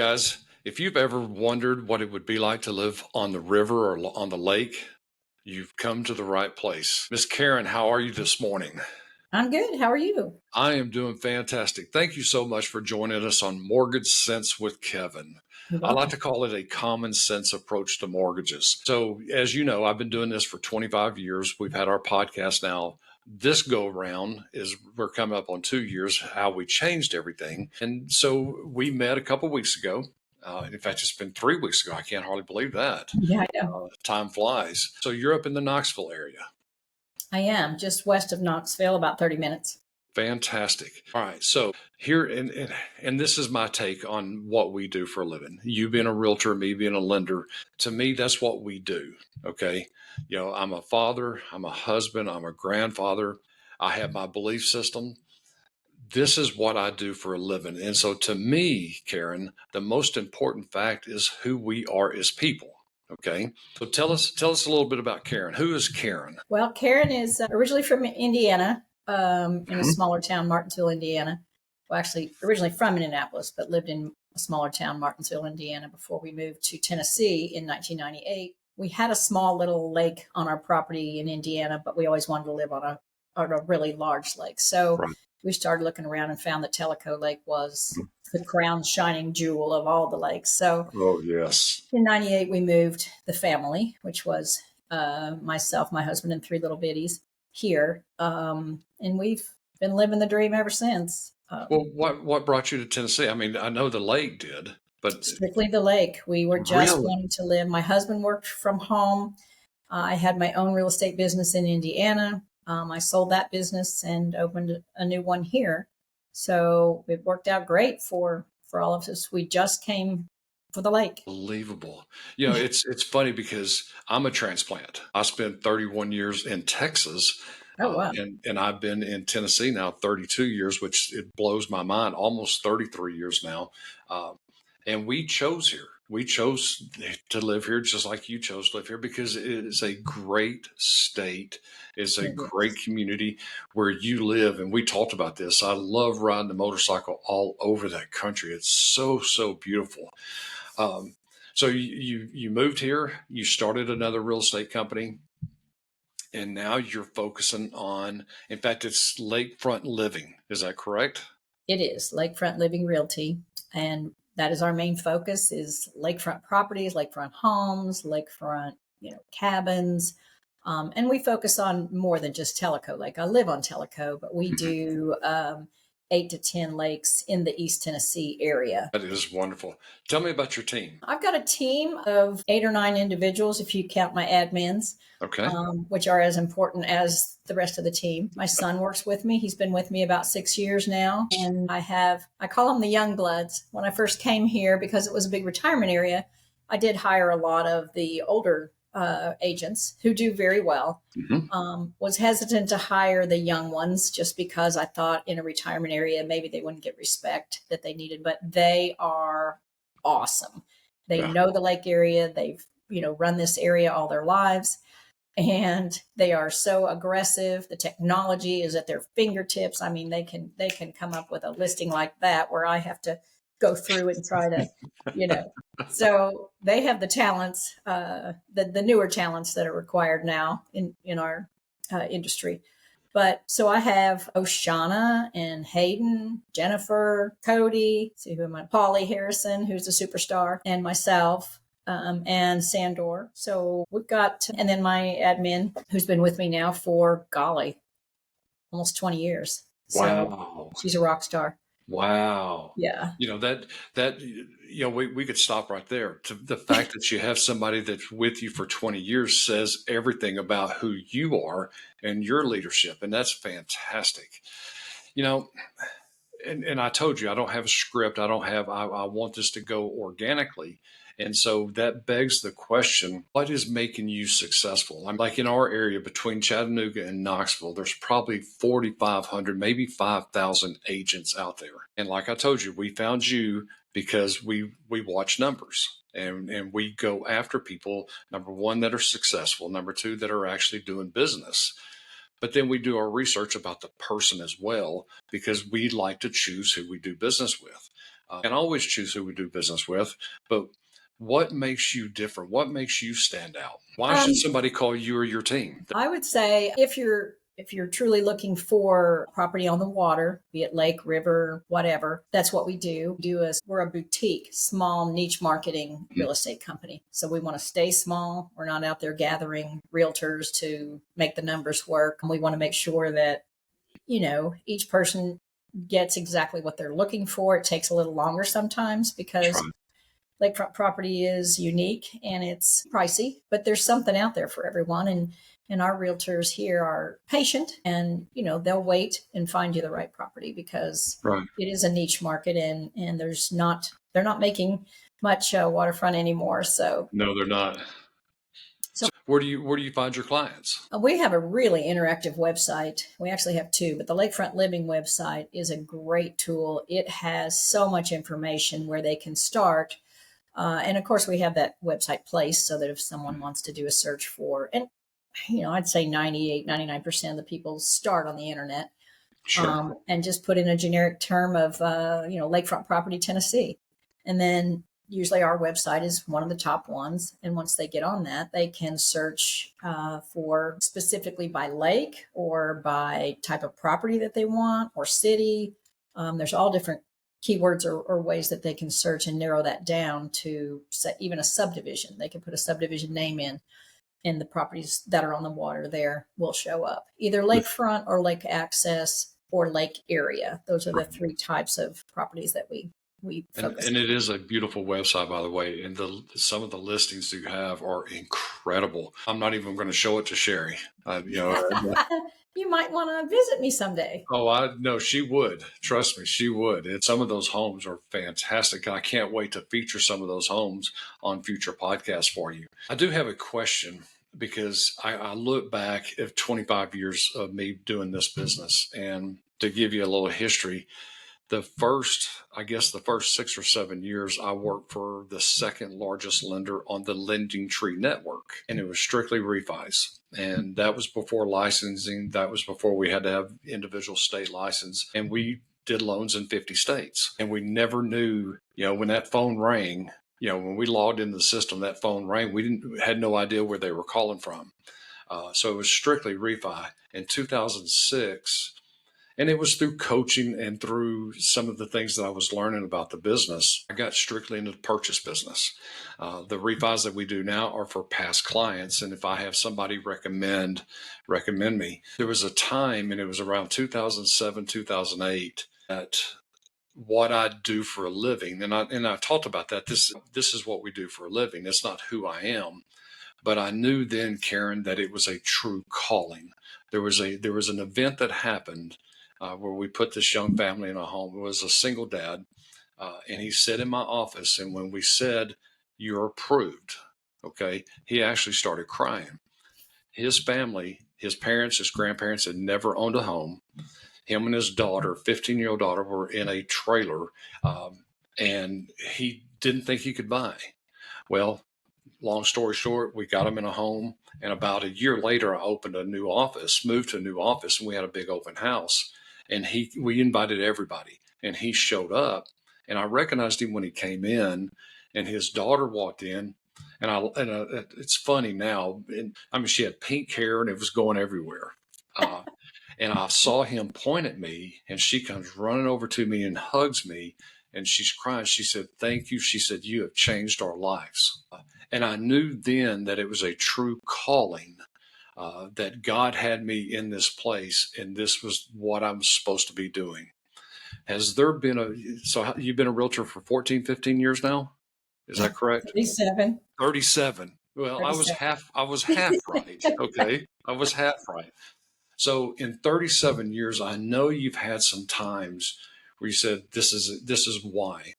guys, if you've ever wondered what it would be like to live on the river or on the lake, you've come to the right place. Miss Karen, how are you this morning? I'm good. How are you? I am doing fantastic. Thank you so much for joining us on Mortgage Sense with Kevin. You're I like welcome. to call it a common sense approach to mortgages. So, as you know, I've been doing this for 25 years. We've had our podcast now. This go around is we're coming up on 2 years how we changed everything. And so we met a couple weeks ago. In fact, it's been 3 weeks ago. I can't hardly believe that. Yeah, I know. Time flies. So you're up in the Knoxville area. I am just west of Knoxville, about 30 minutes. Fantastic. All right. So here, and this is my take on what we do for a living. You being a realtor, me being a lender, to me, that's what we do. Okay. I'm a father, I'm a husband, I'm a grandfather. I have my belief system. This is what I do for a living. And so to me, Karen, the most important fact is who we are as people. Okay. So tell us a little bit about Karen. Who is Karen? Well, Karen is originally from Indiana, in a smaller town, Martinsville, Indiana. Well, actually, originally from Indianapolis, but lived in a smaller town, Martinsville, Indiana, before we moved to Tennessee in 1998. We had a small little lake on our property in Indiana, but we always wanted to live on a really large lake. So Right. we started looking around and found that Tellico Lake was the crown shining jewel of all the lakes. So Oh, yes. in 98, we moved the family, which was myself, my husband, and three little biddies here. And we've been living the dream ever since. Well, what brought you to Tennessee? I mean, I know the lake did, but Strictly the lake. We were just really? wanting to live. My husband worked from home. I had my own real estate business in Indiana. I sold that business and opened a new one here. So it worked out great for all of us. We just came for the lake. Unbelievable. It's funny because I'm a transplant. I spent 31 years in Texas, Oh, wow. and I've been in Tennessee now 32 years, which it blows my mind, almost 33 years now. And we chose here. We chose to live here just like you chose to live here because it is a great state. It's a It great is. community where you live. And we talked about this. I love riding the motorcycle all over that country. It's so beautiful. Um, so you moved here, you started another real estate company, and now you're focusing on, in fact, it's lakefront living. Is that correct? It is Lakefront Living Realty, and that is our main focus: is lakefront properties, lakefront homes, lakefront cabins, and we focus on more than just Tellico Lake. I live on Tellico, but we do 8 to 10 lakes in the East Tennessee area. That is wonderful. Tell me about your team. I've got a team of 8 or 9 individuals, if you count my admins, Okay. which are as important as the rest of the team. My son works with me. He's been with me about 6 years now. And I call them the young bloods. When I first came here, because it was a big retirement area, I did hire a lot of the older agents who do very well. Was hesitant to hire the young ones just because I thought in a retirement area, maybe they wouldn't get respect that they needed, but they are awesome. They Yeah. know the lake area. They've, run this area all their lives, and they are so aggressive. The technology is at their fingertips. I mean, they can come up with a listing like that where I have to go through and try to, so they have the talents, the newer talents that are required now in our industry. But so I have Oshana and Hayden, Jennifer, Cody, see who am I? Polly Harrison, who's a superstar, and myself, and Sandor. So we've got, and then my admin, who's been with me now for, golly, almost 20 years. So Wow. she's a rock star. Wow. Yeah. We could stop right there. The fact that you have somebody that's with you for 20 years says everything about who you are and your leadership. And that's fantastic. And I told you, I don't have a script. I want this to go organically. And so that begs the question, what is making you successful? I'm like in our area between Chattanooga and Knoxville, there's probably 4,500, maybe 5,000 agents out there. And like I told you, we found you because we watch numbers and we go after people, number one, that are successful, number two, that are actually doing business. But then we do our research about the person as well, because we like to choose who we do business with. And I always choose who we do business with. But what makes you different? What makes you stand out? Why should Um, somebody call you or your team? I would say if you're truly looking for property on the water, be it lake, river, whatever, that's what we do. We're a boutique, small niche marketing real estate company. So we want to stay small. We're not out there gathering realtors to make the numbers work. We want to make sure that, each person gets exactly what they're looking for. It takes a little longer sometimes That's because right. lakefront property is unique and it's pricey, but there's something out there for everyone. And our realtors here are patient and, they'll wait and find you the right property because Right. it is a niche market and they're not making much waterfront anymore. So, No, they're not. so So where do you find your clients? we have a really interactive website. We actually have two, but the Lakefront Living website is a great tool. It has so much information where they can start. And of course, we have that website placed so that if someone wants to do a search for, and I'd say 99% of the people start on the internet Sure. and just put in a generic term of, lakefront property, Tennessee. And then usually our website is one of the top ones. And once they get on that, they can search for specifically by lake or by type of property that they want or city. There's all different keywords or ways that they can search and narrow that down to set even a subdivision. They can put a subdivision name in, and the properties that are on the water there will show up, either lakefront or lake access or lake area. Those are the three types of properties that we And focus and it is a beautiful website, by the way. And some of the listings you have are incredible. I'm not even going to show it to Sherry. on. You might want to visit me someday. Oh, I know she would. Trust me, she would. And some of those homes are fantastic. I can't wait to feature some of those homes on future podcasts for you. I do have a question because I look back at 25 years of me doing this business. And to give you a little history, the first 6 or 7 years, I worked for the second largest lender on the Lending Tree network, and it was strictly refis. And that was before licensing. That was before we had to have individual state license. And we did loans in 50 states. And we never knew, when that phone rang, when we logged into the system, that phone rang, had no idea where they were calling from. So it was strictly refi. In 2006, and it was through coaching and through some of the things that I was learning about the business. I got strictly into the purchase business. The refis that we do now are for past clients. And if I have somebody recommend me, there was a time, and it was around 2007, 2008, that what I do for a living, and I talked about that. This is what we do for a living. It's not who I am. But I knew then, Karen, that it was a true calling. There was an event that happened where we put this young family in a home. It was a single dad, and he sat in my office. And when we said, "You're approved," okay, he actually started crying. His family, his parents, his grandparents had never owned a home. Him and his daughter, 15-year-old daughter, were in a trailer, and he didn't think he could buy. Well, long story short, we got him in a home. And about a year later, I moved to a new office, and we had a big open house. And we invited everybody, and he showed up. And I recognized him when he came in, and his daughter walked in. And it's funny now. And, I mean, she had pink hair, and it was going everywhere. Uh, and I saw him point at me, and she comes running over to me and hugs me, and she's crying. She said, "Thank you." She said, "You have changed our lives." And I knew then that it was a true calling, that God had me in this place, and this was what I'm supposed to be doing. Has there been you've been a realtor for 14, 15 years now? Is that correct? 37. 37. Well, I was half right. Okay. I was half right. So in 37 years, I know you've had some times where you said, this is why.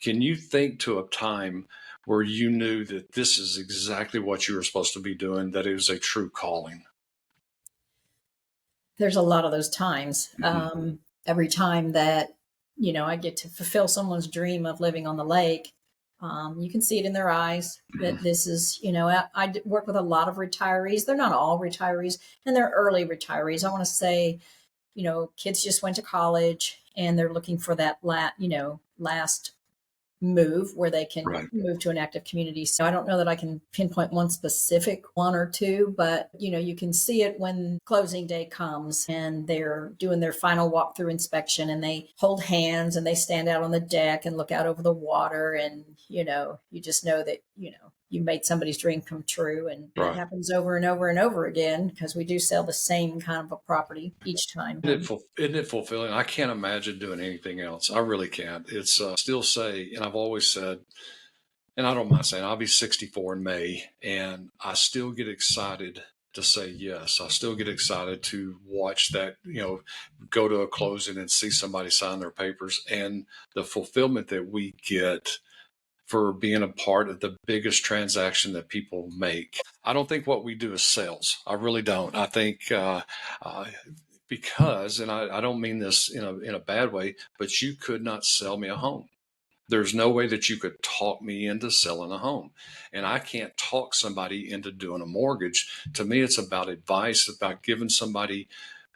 Can you think to a time where you knew that this is exactly what you were supposed to be doing, that it was a true calling? There's a lot of those times. Every time that, I get to fulfill someone's dream of living on the lake, you can see it in their eyes that this is, I work with a lot of retirees. They're not all retirees, and they're early retirees. I want to say, kids just went to college and they're looking for that last move where they can Right. move to an active community. So I don't know that I can pinpoint one specific one or two, but you can see it when closing day comes and they're doing their final walkthrough inspection and they hold hands and they stand out on the deck and look out over the water. And, you just know that, you made somebody's dream come true. And it Right. happens over and over and over again because we do sell the same kind of a property each time. Isn't it fulfilling? I can't imagine doing anything else. I really can't. It's still say, and I've always said, and I don't mind saying, I'll be 64 in May, and I still get excited to say yes. I still get excited to watch that, go to a closing and see somebody sign their papers, and the fulfillment that we get for being a part of the biggest transaction that people make. I don't think what we do is sales. I really don't. I think because, and I don't mean this in a bad way, but you could not sell me a home. There's no way that you could talk me into selling a home. And I can't talk somebody into doing a mortgage. To me, it's about advice, about giving somebody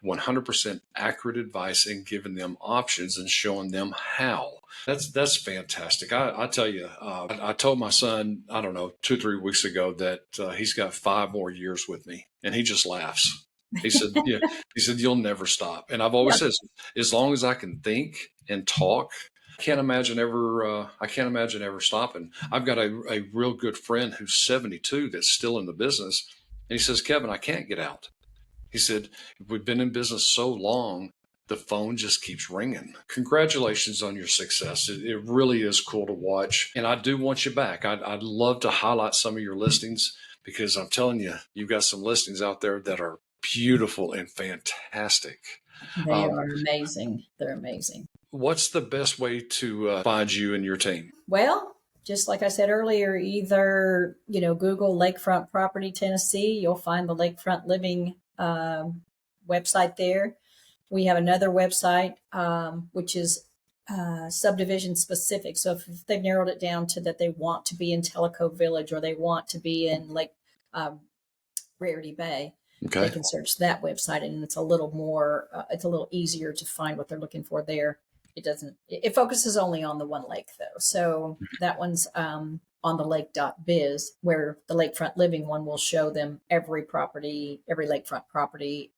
100% accurate advice and giving them options and showing them how. That's fantastic. I tell you, I told my son, I don't know, 2, 3 weeks ago that he's got 5 more years with me, and he just laughs. He said, "Yeah." He said, "You'll never stop." And I've always Yeah. said, as long as I can think and talk, I can't imagine ever. I can't imagine ever stopping. I've got a real good friend who's 72 that's still in the business, and he says, "Kevin, I can't get out." He said, "We've been in business so long, the phone just keeps ringing." Congratulations on your success. It really is cool to watch. And I do want you back. I'd love to highlight some of your listings because I'm telling you, you've got some listings out there that are beautiful and fantastic. They Um, are amazing. They're amazing. what's the best way to find you and your team? Well, just like I said earlier, either, Google Lakefront Property Tennessee, you'll find the Lakefront Living website there. We have another website, which is subdivision specific. So if they've narrowed it down to that they want to be in Tellico Village or they want to be in Lake Rarity Bay, they Okay. can search that website and it's a little more, it's a little easier to find what they're looking for there. It focuses only on the one lake though. So that one's on the lake.biz, where the Lakefront Living one will show them every property, every lakefront property.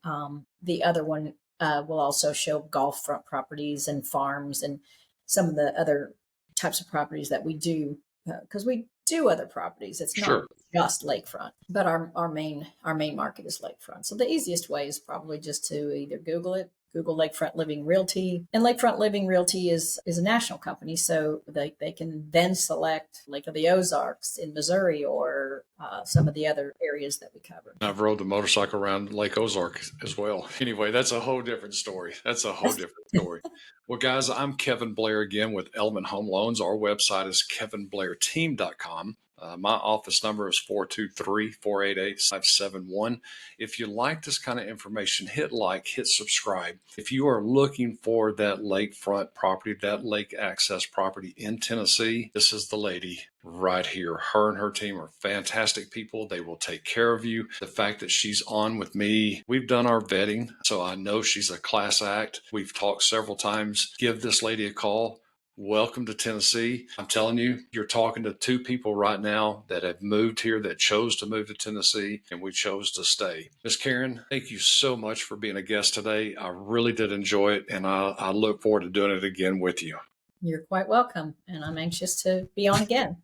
The other one will also show golf front properties and farms and some of the other types of properties that we do, because we do other properties. It's not Sure. just lakefront, but our main market is lakefront. So the easiest way is probably just to either Google Lakefront Living Realty. And Lakefront Living Realty is a national company, so they can then select Lake of the Ozarks in Missouri or some of the other areas that we cover. I've rode the motorcycle around Lake Ozark as well. Anyway, that's a whole different story. That's a whole different story. Well, guys, I'm Kevin Blair again with Element Home Loans. Our website is kevinblairteam.com. My office number is 423-488-571. If you like this kind of information, hit like, hit subscribe. If you are looking for that lakefront property, that lake access property in Tennessee, this is the lady right here. Her and her team are fantastic people. They will take care of you. The fact that she's on with me, we've done our vetting, so I know she's a class act. We've talked several times. Give this lady a call. Welcome to Tennessee. I'm telling you, you're talking to 2 people right now that have moved here, that chose to move to Tennessee, and we chose to stay. Miss Karen, thank you so much for being a guest today. I really did enjoy it, and I look forward to doing it again with you. You're quite welcome, and I'm anxious to be on again.